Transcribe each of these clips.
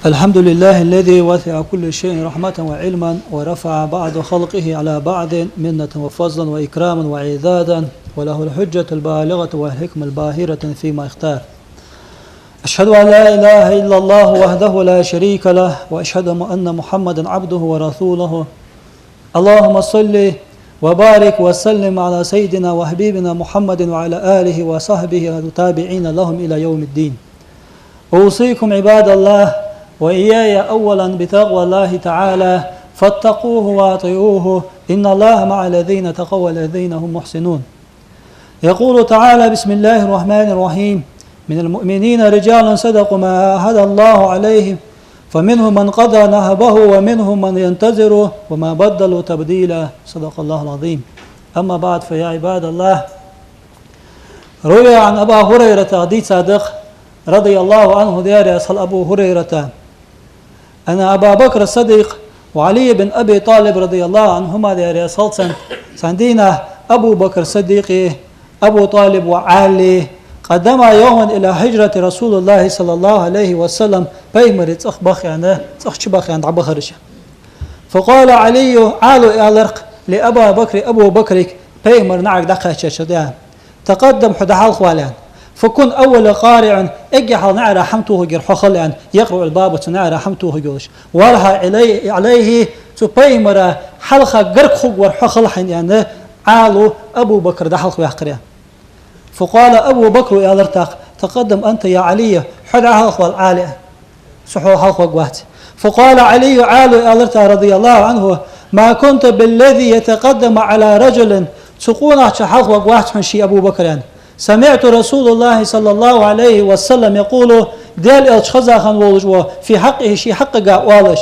الحمد لله الذي وسع كل شيء رحمة وعلما ورفع بعض خلقه على بعض منة وفضلا وإكراما وعدادا وله الحجة البالغة والحكمة الباهرة فيما اختار. أشهد أن لا إله إلا الله وحده لا شريك له وأشهد أن محمدا عبده ورسوله. اللهم صل وبارك وسلم على سيدنا وحبيبنا محمد وعلى آله وصحبه والتابعين لهم إلى يوم الدين. أوصيكم عباد الله وإياي أولا بتقوى الله تعالى فاتقوه وأطيعوه إن الله مع الذين تقوا والذين هم محسنون. يقول تعالى بسم الله الرحمن الرحيم: من المؤمنين رجال صدقوا ما عاهد الله عليه فمنهم من قضى نهبه ومنهم من ينتظر وما بدلوا تبديلا. صدق الله العظيم. أما بعد فيا عباد الله، روي عن أبا هريرة حديث صادق رضي الله عنه ديار أصل أبو هريرة أن أبا بكر الصديق وعلي بن أبي طالب رضي الله عنهما ديار أصل سندينا أبو بكر الصديق أبو طالب وعلي قدم يوما إلى هجرة رسول الله صلى الله عليه وسلم بيمرت أخبخ يعني أخشبخ يعني عبخرش. فقال علي عالوا إلرق لأبا بكر أبو بكر بيمر نعك دقة شديان تقدم حدحال خوالان فكن أول قارئ اجحل نعرى حمته جرح خلان يقرأ الباب نعرى حمته جوش ورها عليه تبيمر حلقة جرخ ورحخل حين يعني عالوا أبو بكر دحل خواه. فقال أبو بكر يا لرتاق تقدم أنت يا علي حد حلقة العالي سحو حلقة قوات. فقال علي عالوا يا لرتاق رضي الله عنه: ما كنت بالذي يتقدم على رجل تقونا حلقة قوات من شي أبو بكر يعني. سمعت رسول الله صلى الله عليه وسلم يقول ديال الشخزا خان والجوا في حقه شي حق والش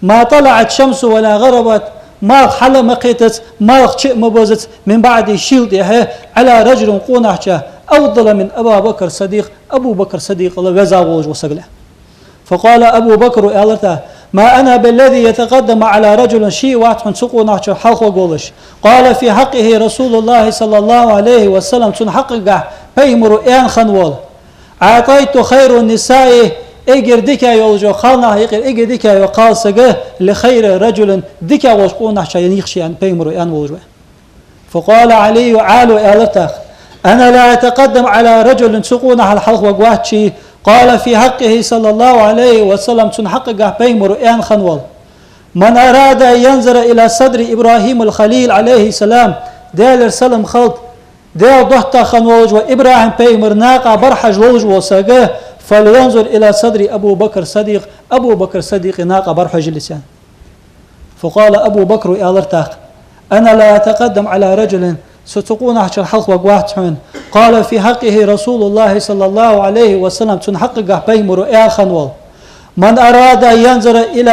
ما طلعت شمس ولا غربت ما حل مقيتت ما شيء مبوزت من بعد شيلده على رجل قونحشه أفضل من أبا بكر صديق أبو بكر صديق الله غزا والجوا سقله. فقال أبو بكر يا ما أنا بالذي يتقدم على رجل شيء وات من سقونحشه حلق وقولش. قال في حقه رسول الله صلى الله عليه وسلم تنحقق بيمر إيان خنوال أعطيت خير النساء إجر ديكا يولجو خالنا يقر إجر ديكا يقال سجه لخير رجل ديكا وشقونحشه ينيخشي أن بيمر إيان والجوه. فقال علي عالو إالتاخ أنا لا أتقدم على رجل سقونح الحلق وقواتشي. قال في حقه صلى الله عليه وسلم تنحقق بيمر إيان خنوال من أراد أن ينظر إلى صدر إبراهيم الخليل عليه السلام ديال سلم خلط ديال ضحطة خنوالج وإبراهيم بيمر ناقة برحج لوج وساقه فلينظر إلى صدر أبو بكر صديق أبو بكر صديق ناقة برحج اللسان. فقال أبو بكر يا لرتاق أنا لا أتقدم على رجل ستقون أحشر حلق وقواتحون. قال في حقه رسول الله صلى الله عليه وسلم تنحقق بيمر إيا خنوال من أراد أن ينظر إلى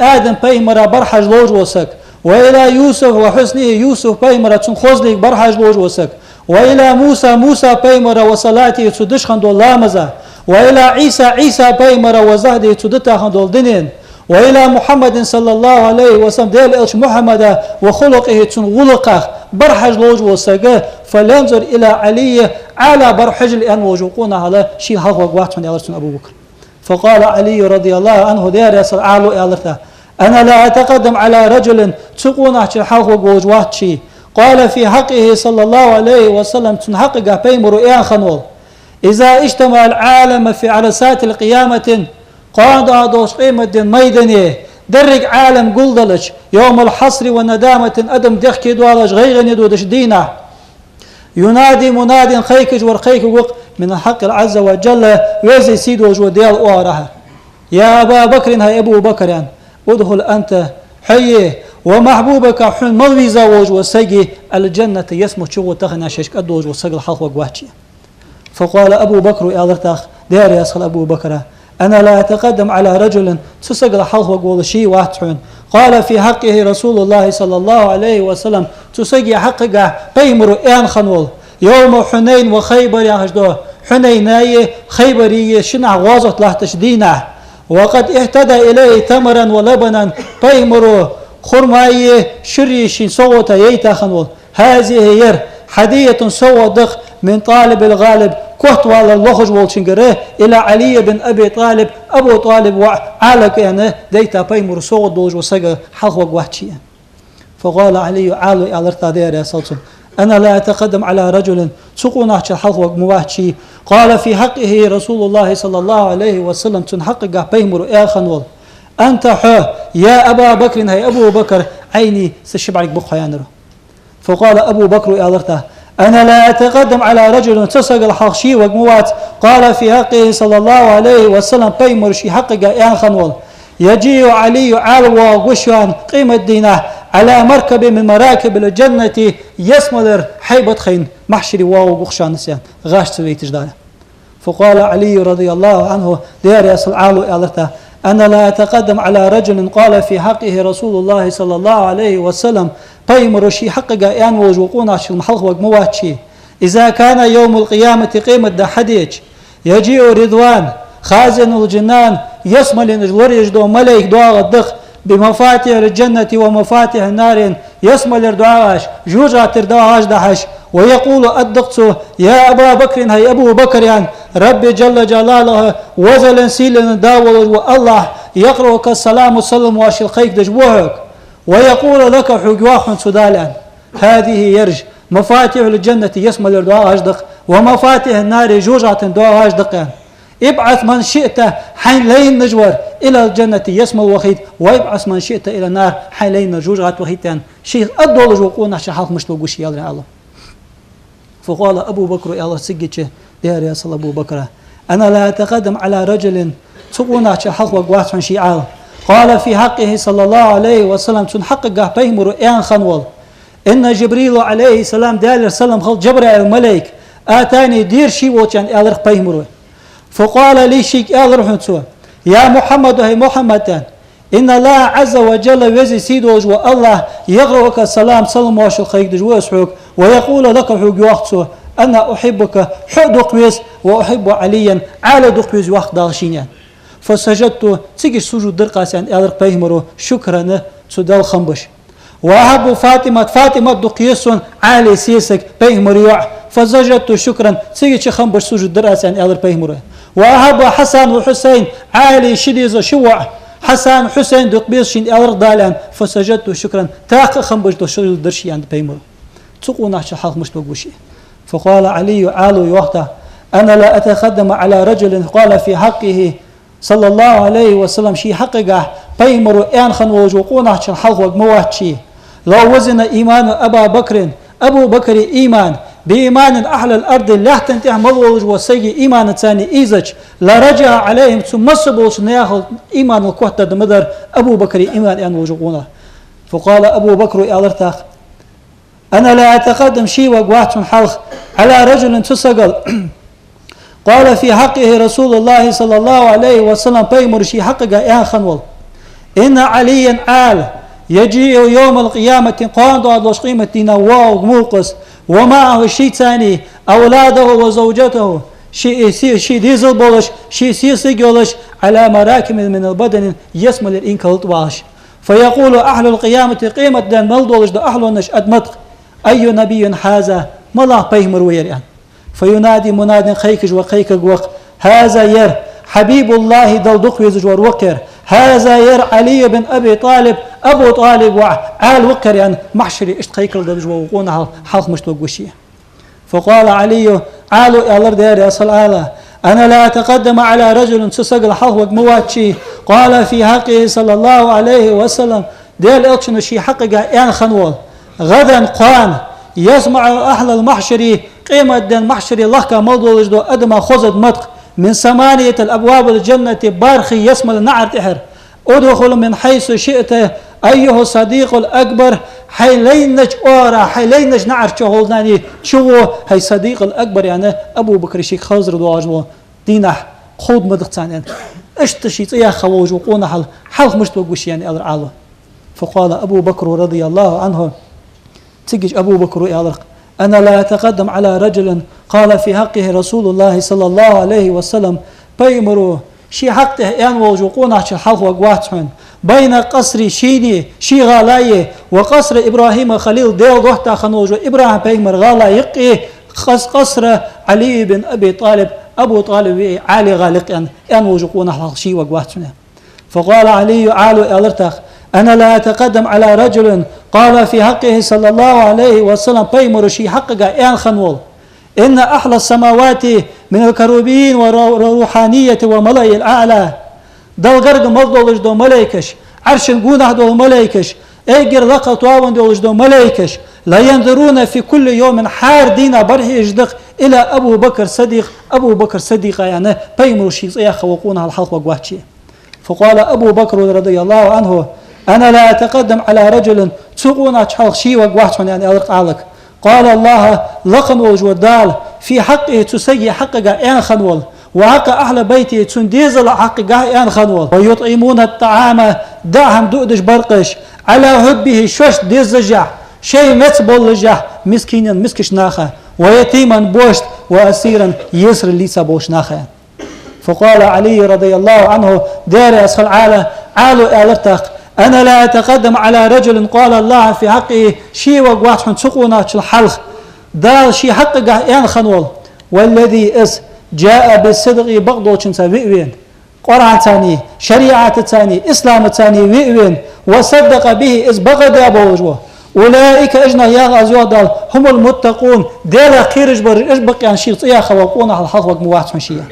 آدم بيمر برحج لوج وسك وإلى يوسف وحسنه يوسف بيمر تنخوزلك برحج لوج وسك وإلى موسى بيمر وصلاته تدش خندول لامزة وإلى عيسى بيمر وزهده تدتا خندول دنين وإلى محمد صلى الله عليه وسلم ديال إلش محمد وخلقه تنغلقه برحج لوج وسقه فلينظر إلى علي على برحج الآن وجوقون على شيء حلق وقوات من يالرسون أبو بكر. فقال علي رضي الله عنه ديار يصل عالو يالرته أنا لا أتقدم على رجل تقون أحشر حلق وقوات شيء. قال في حقه صلى الله عليه وسلم تنحقق بيمر إيان خنول إذا اجتمع العالم في عرسات القيامة قاد دوش قيمة ميدانية درج عالم قلدلش يوم الحصر والندامة أدم دخكي دوالش غيغن يدودش دينه ينادي مناد خيكج ورخيك وق من الحق العز وجل ويزي سيد وجو ديال اوارها يا أبا بكر هاي أبو بكر يعني ادخل أنت حيه ومحبوبك حن مغويزا وجو سيجي الجنة يسمو شغو تخنا ششك أدو وجو سيج الحلق وقواتشي. فقال أبو بكر يا لرتاخ دير يسخل أبو بكر أنا لا أتقدم على رجل تسقل حلق وقول شيء واتحون. قال في حقه رسول الله صلى الله عليه وسلم تسقي حقك بيمر إيان خنول يوم حنين وخيبر يهجدوه حنيناي خيبرية شنع واضح له تشدينه وقد اهتدى إليه تمرا ولبنا بيمر خرماي شريش صوت ييتا خنول هذه ير حدية صوت من طالب الغالب كوت والله اللغج والشنجره إلى علي بن أبي طالب أبو طالب وعالك يعني ديتا بيمر صوت دوج وسجى حلق وحشية. فقال علي عالو على ارتدار يا سلطان أنا لا أتقدم على رجل سقونا حلق موحشي. قال في حقه رسول الله صلى الله عليه وسلم تنحقق بيمر يا خنول أنت يا أبا بكر هي أبو بكر عيني سشبعك بخيانره. فقال أبو بكر يا ارته أنا لا أتقدم على رجل تسق الحقشي وجموات. قال في حقه صلى الله عليه وسلم بيمر شي حقق يا خنول يجيء علي علوى وشوان قيمة دينه على مركب من مراكب الجنة يسملر حيبة خين محشري واو بخشان نسيان غاش سويت جداره. فقال علي رضي الله عنه دير يصل عالو ألرته أنا لا أتقدم على رجل. قال في حقه رسول الله صلى الله عليه وسلم بيمر شي حقق أن وجوقون عشر محلق وجمواتشي إذا كان يوم القيامة قيمة دا حديج يجيء رضوان خازن الجنان يسمل الجلور يجدو ملك دعاء الدخ بمفاتيح الجنة ومفاتيح النار يسمل الدعاء جوجا ترداش دحش ويقول الدقت يا أبا بكر هي أبو بكر يعني ربي جل جلاله وزل سيل داول والله يقرأك السلام والسلام واشي الخيك دجبوهك ويقول لك حجواح سدالا هذه يرج مفاتيح الجنة يسمل الدعاء أجدق ومفاتيح النار جوجا ترداش أجدق يعني. ابعث من شئت حين لين نجور إلى الجنة يسمى الوحيد وابعث من شئت إلى النار حين لين نجوجات وحيدان شيء أدول وقونا شحال مش لوجوش يا الله. فقال أبو بكر يا الله سجيتش دير يا صل أبو بكر أنا لا أتقدم على رجل سقونا شحال وقوات من شيعال. قال في حقه صلى الله عليه وسلم تنحقق بيمر إن خنول إن جبريل عليه السلام دير سلام خل جبريل الملك آتاني دير شيء وكان ألر بيمر. فقال لي شيك ألرحنتو يا محمد هي محمد إن الله عز وجل وزي سيدوج والله يغرقك السلام سلام واشل خيك دجواسحك ويقول لك حق وقته أنا أحبك حق دقويس وأحب عليا على دقويس وقت دالشينيان. فسجدت تيجي سجود درقاسيان ألر بيهمرو شكرا تدال خنبش وأحب فاطمة دقيسون علي سيسك بيهمرو فسجدت شكرا تيجي خنبش سجود درقاسيان ألر بيهمرو وأحب حسن وحسين عالي شديز شوع حسن حسين دقبيس شين ألر دالان فسجدت شكرا تاق خنبش دشود درشي عند بيهمرو تقونا شحال مش بقوشي. فقال علي عالو وقته أنا لا أتقدم على رجل. قال في حقه صلى الله عليه وسلم شي حقه بيمر أن خن وجوقونا شحال وجمواتشي لو وزن إيمان أبو بكر إيمان بإيمان أهل الأرض لا تنتهي مضوج وسيء إيمان ثاني إيزج لا رجع عليهم ثم سبوش نياخذ إيمان الكوتة دمدر أبو بكر إيمان أن وجوقونا. فقال أبو بكر ألرتاخ أنا لا أتقدم شيء وقوات حلق على رجل تسقل. قال في حقه رسول الله صلى الله عليه وسلم بيمر شي حقه يا خنول إن عليا آل يجيء يوم القيامة قاضى دوش قيمة نواو موقس ومعه شيء ثاني أولاده وزوجته شي ديزل بولش شي سيسي جولش على مراكب من البدن يسمى الإنكالت واش. فيقول أهل القيامة قيمة دان ملدولش دا أهل النش أدمتق أي نبي هذا ملا بيهمر ويريان. فينادي مناد خيكج وخيكج وق هذا ير حبيب الله دلدق يزجور وكر هذا ير علي بن أبي طالب أبو طالب وعال وكر يعني محشري اشتخيكل دلجوا وقونها حلق مشتوق وشيه. فقال علي عالو ألر دير يا صلى أنا لا أتقدم على رجل تسقل حلق مواتشي. قال في حقه صلى الله عليه وسلم دير ألشن شي حقق أن خنول غدا قان يسمع أهل المحشري قيمة دين محشري الله كموضوع لجدو أدمى خزد مدق من 8 الأبواب الجنة بارخي يسمى النعر تحر أدخل من حيث شئت أيه صديق الأكبر حيلينج أورا حيلينج نعر شهولناني شو هي صديق الأكبر يعني أبو بكر شيخ خزر دواجو دينه خود مدق ثانيا اشتشيت يا خوج وقونا حلق مش توقوش يعني أدر عالو. فقال أبو بكر رضي الله عنه تجيش أبو بكر يا أنا لا أتقدم على رجل. قال في حقه رسول الله صلى الله عليه وسلم بيمروا شي حقه أن وجوقونا حلق وقواتهم بين قصر شيني شي غالاية وقصر إبراهيم خليل ديل دوحتا خنوجو إبراهيم بيمر غالا يقي قصر علي بن أبي طالب أبو طالب عالي غالق أن وجقون على شيء وقواتنا. فقال علي عالو ألرتخ أنا لا أتقدم على رجل قال في حقه صلى الله عليه وسلم بيمر شي حقك أن خنول إن أحلى السماوات من الكروبين والروحانية وملئ الأعلى دل غرق مضولج دو ملائكش عرش قونه دو ملائكش ايجر لقى طاون دولج دو ملائكش لا ينظرون في كل يوم حار دينا برهي يجدق إلى أبو بكر صديق يعني بيمر شي صياخ وقونه الحلق وقواتشي. فقال أبو بكر رضي الله عنه أنا لا أتقدم على رجل تسوقون حلق شي وقواتشون يعني ألقى عليك. قال الله لقن وجودال في حقه تسيي حقك أن خنول وحق أهل بيتي تنديزل حقك أن خنول ويطعمون الطعام دعهم دؤدش برقش على حبه شوش ديزجع شيء متبول لجع مسكينا مسكش ناخا ويتيما بوشت وأسيرا يسر ليسا بوش ناخا. فقال علي رضي الله عنه داري أسخل عالو ألرتق أنا لا أتقدم على رجل قال الله في حقه شي وقوات حنسقونا الحلق دال شي حقك أن خنول والذي إس جاء بالصدق بغضو چنسا وئوين قرآن تاني شريعة تاني إسلام تاني وئوين وصدق به إس بغض أبوجوه أولئك إجنا يا غازيو دال هم المتقون دالا خيرج بر إجبق يعني شيء طيا خوقونا على الحلق وقموات حنشية.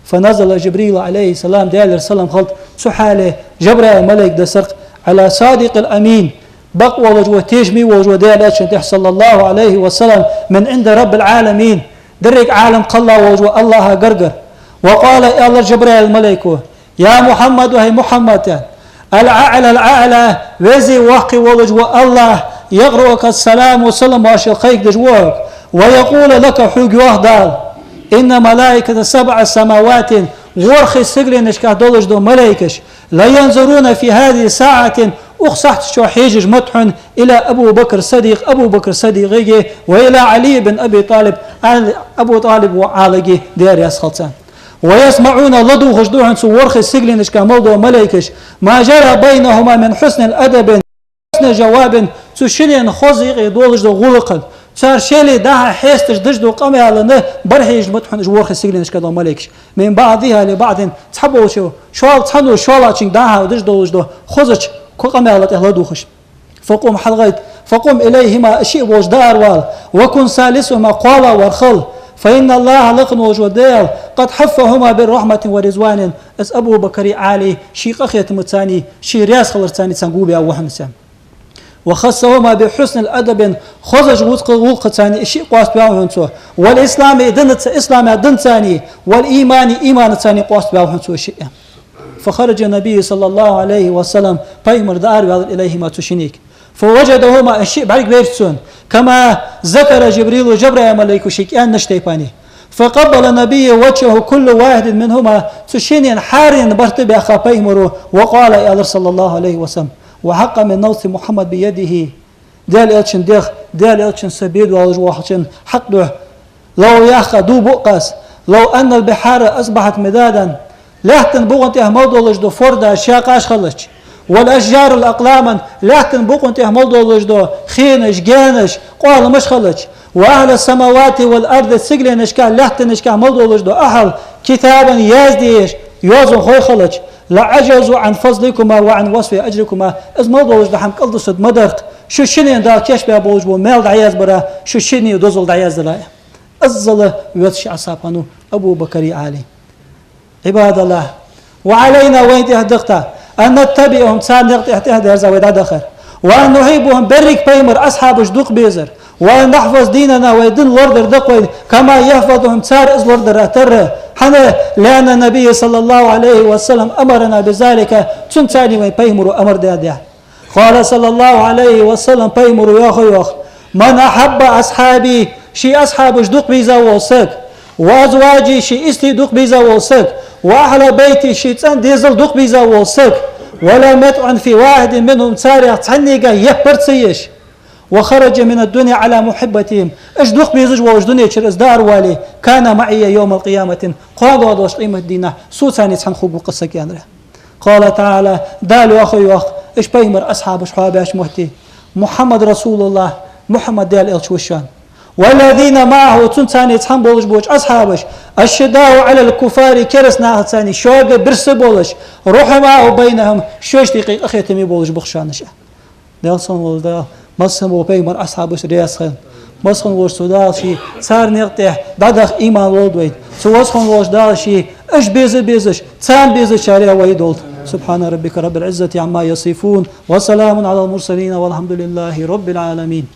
فنزل جبريل عليه السلام دال السلام خلط سحاله جبريل ملك دسرق على صادق الأمين بقوى وجوه تيجمي وجوه دال أشن صلى الله عليه وسلم من عند رب العالمين درك عالم قلا وجوه الله قرقر. وقال يا الله جبريل الملك يا محمد وهي محمد الأعلى وزي وحقي وجوه الله يغرق السلام وسلم واشقيك دجوك ويقول لك حق وحدال إن ملائكة 7 سماوات ورخي سجل نشكه دولج دو ملائكش لا ينظرون في هذه ساعة أخصحت شو حيجج مطحن إلى أبو بكر صديق وإلى علي بن أبي طالب أبو طالب وعالقي دير يسخلتان ويسمعون لدو خشدوحن سو ورخي سجل نشكه مولدو ملائكش ما جرى بينهما من حسن الأدب حسن جواب تشنين خوزيق دولج دو غلقن صار شيلي داها حيستش دجدو قمي على نه برهيج مطحن جورخ سيجلنش كذا ملكش من بعضها لبعض تحبوا شوال تحنو شوالاتشين داها دجدو خزج قمي على تهلدوخش فقم إليهما أشيء وجدار وال وكن ثالثهما قال ورخل فإن الله لقن وجودال قد حفهما بالرحمة ورزوان اس أبو بكر علي شيق أخيت متاني شي رياس خلرتاني تنقوبي أو وحنسان وخصهما بحسن الأدب خزج وقت ثاني شيء قاس بياهنسو والإسلام دنت إسلام دن ثاني والإيمان إيمان ثاني قاس بياهنسو شيء. فخرج النبي صلى الله عليه وسلم بيمر دار إليهما تشنيك فوجدهما الشيء بعد بيرسون كما ذكر جبريل ملائكة شيئان نشتيباني فقبل النبي وجهه كل واحد منهما تشنين حارين برتبه أخا بيمرو وقال يا الله صلى الله عليه وسلم وحق من نوث محمد بيده دال إلشن ديخ دال إلشن سبيد والجوحشن حقه لو ياخدو بقاس لو أن البحار أصبحت مدادا لاحتن بوغنت احمد دو فردا شاقاش خلش والأشجار الأقلاما لاحتن بوغنت احمد دو خينش جانش قال مش خلش وأهل السماوات والأرض سجلنش كان لاحتنش كان مولد دو أهل كتابا يازديش يوزن خوي خلش لا عجزوا عن فضلكما وعن وصف أجركما إذ موضوع دحم قلدسد مدرت شو شني دا كيش بها بوج بو ميل دعياز برا شو شني دوزل دعياز دلاي أزل ويتشي عصابانو أبو بكر علي. عباد الله وعلينا وين تهدقتا أن نتبعهم سان نغتهدر زويد دخر وأن نحبهم برك بيمر أصحاب جدوق بيزر وأن نحفظ ديننا ويدن لوردر دقوين كما يحفظهم سار إز لوردر أتر حنا لأن النبي صلى الله عليه وسلم أمرنا بذلك تنتاني وين بيمر أمر داديا قال صلى الله عليه وسلم بيمر ياخ من أحب أصحابي شي أصحاب جدوق بيزا وصك وأزواجي شي استي دوق بيزا وصك وأهل بيتي شي تسان ديزل دوق بيزا وصك ولا متعن في واحد منهم سارع تحنيقا يحبرتسيش وخرج من الدنيا على محبتهم اجدوق بيزج ووجدني شرز دار والي كان معي يوم القيامة قال وضوش قيمة دينا سوساني تحن خوب قصة كيانره قال تعالى دالوا أخي إيش بيمر أصحاب شحابي أش مهتي محمد رسول الله محمد ديال إلش وشان والذين معه تنتاني تحم بولش بوش أصحابش الشداء على الكفار كرسنا ثاني شوق برس بولش رحماء بينهم شوش دقيق أخي تمي بولش بخشانش نيلسون ولدا مصم وبيمر أصحابش رياسخن مصم وش سوداشي صار نقطع دادخ إيمان ولدويد سواسخن وش داشي إيش بيزش تان بيزش عليه ويدولت سبحان ربك رب العزة عما يصفون وسلام على المرسلين والحمد لله رب العالمين.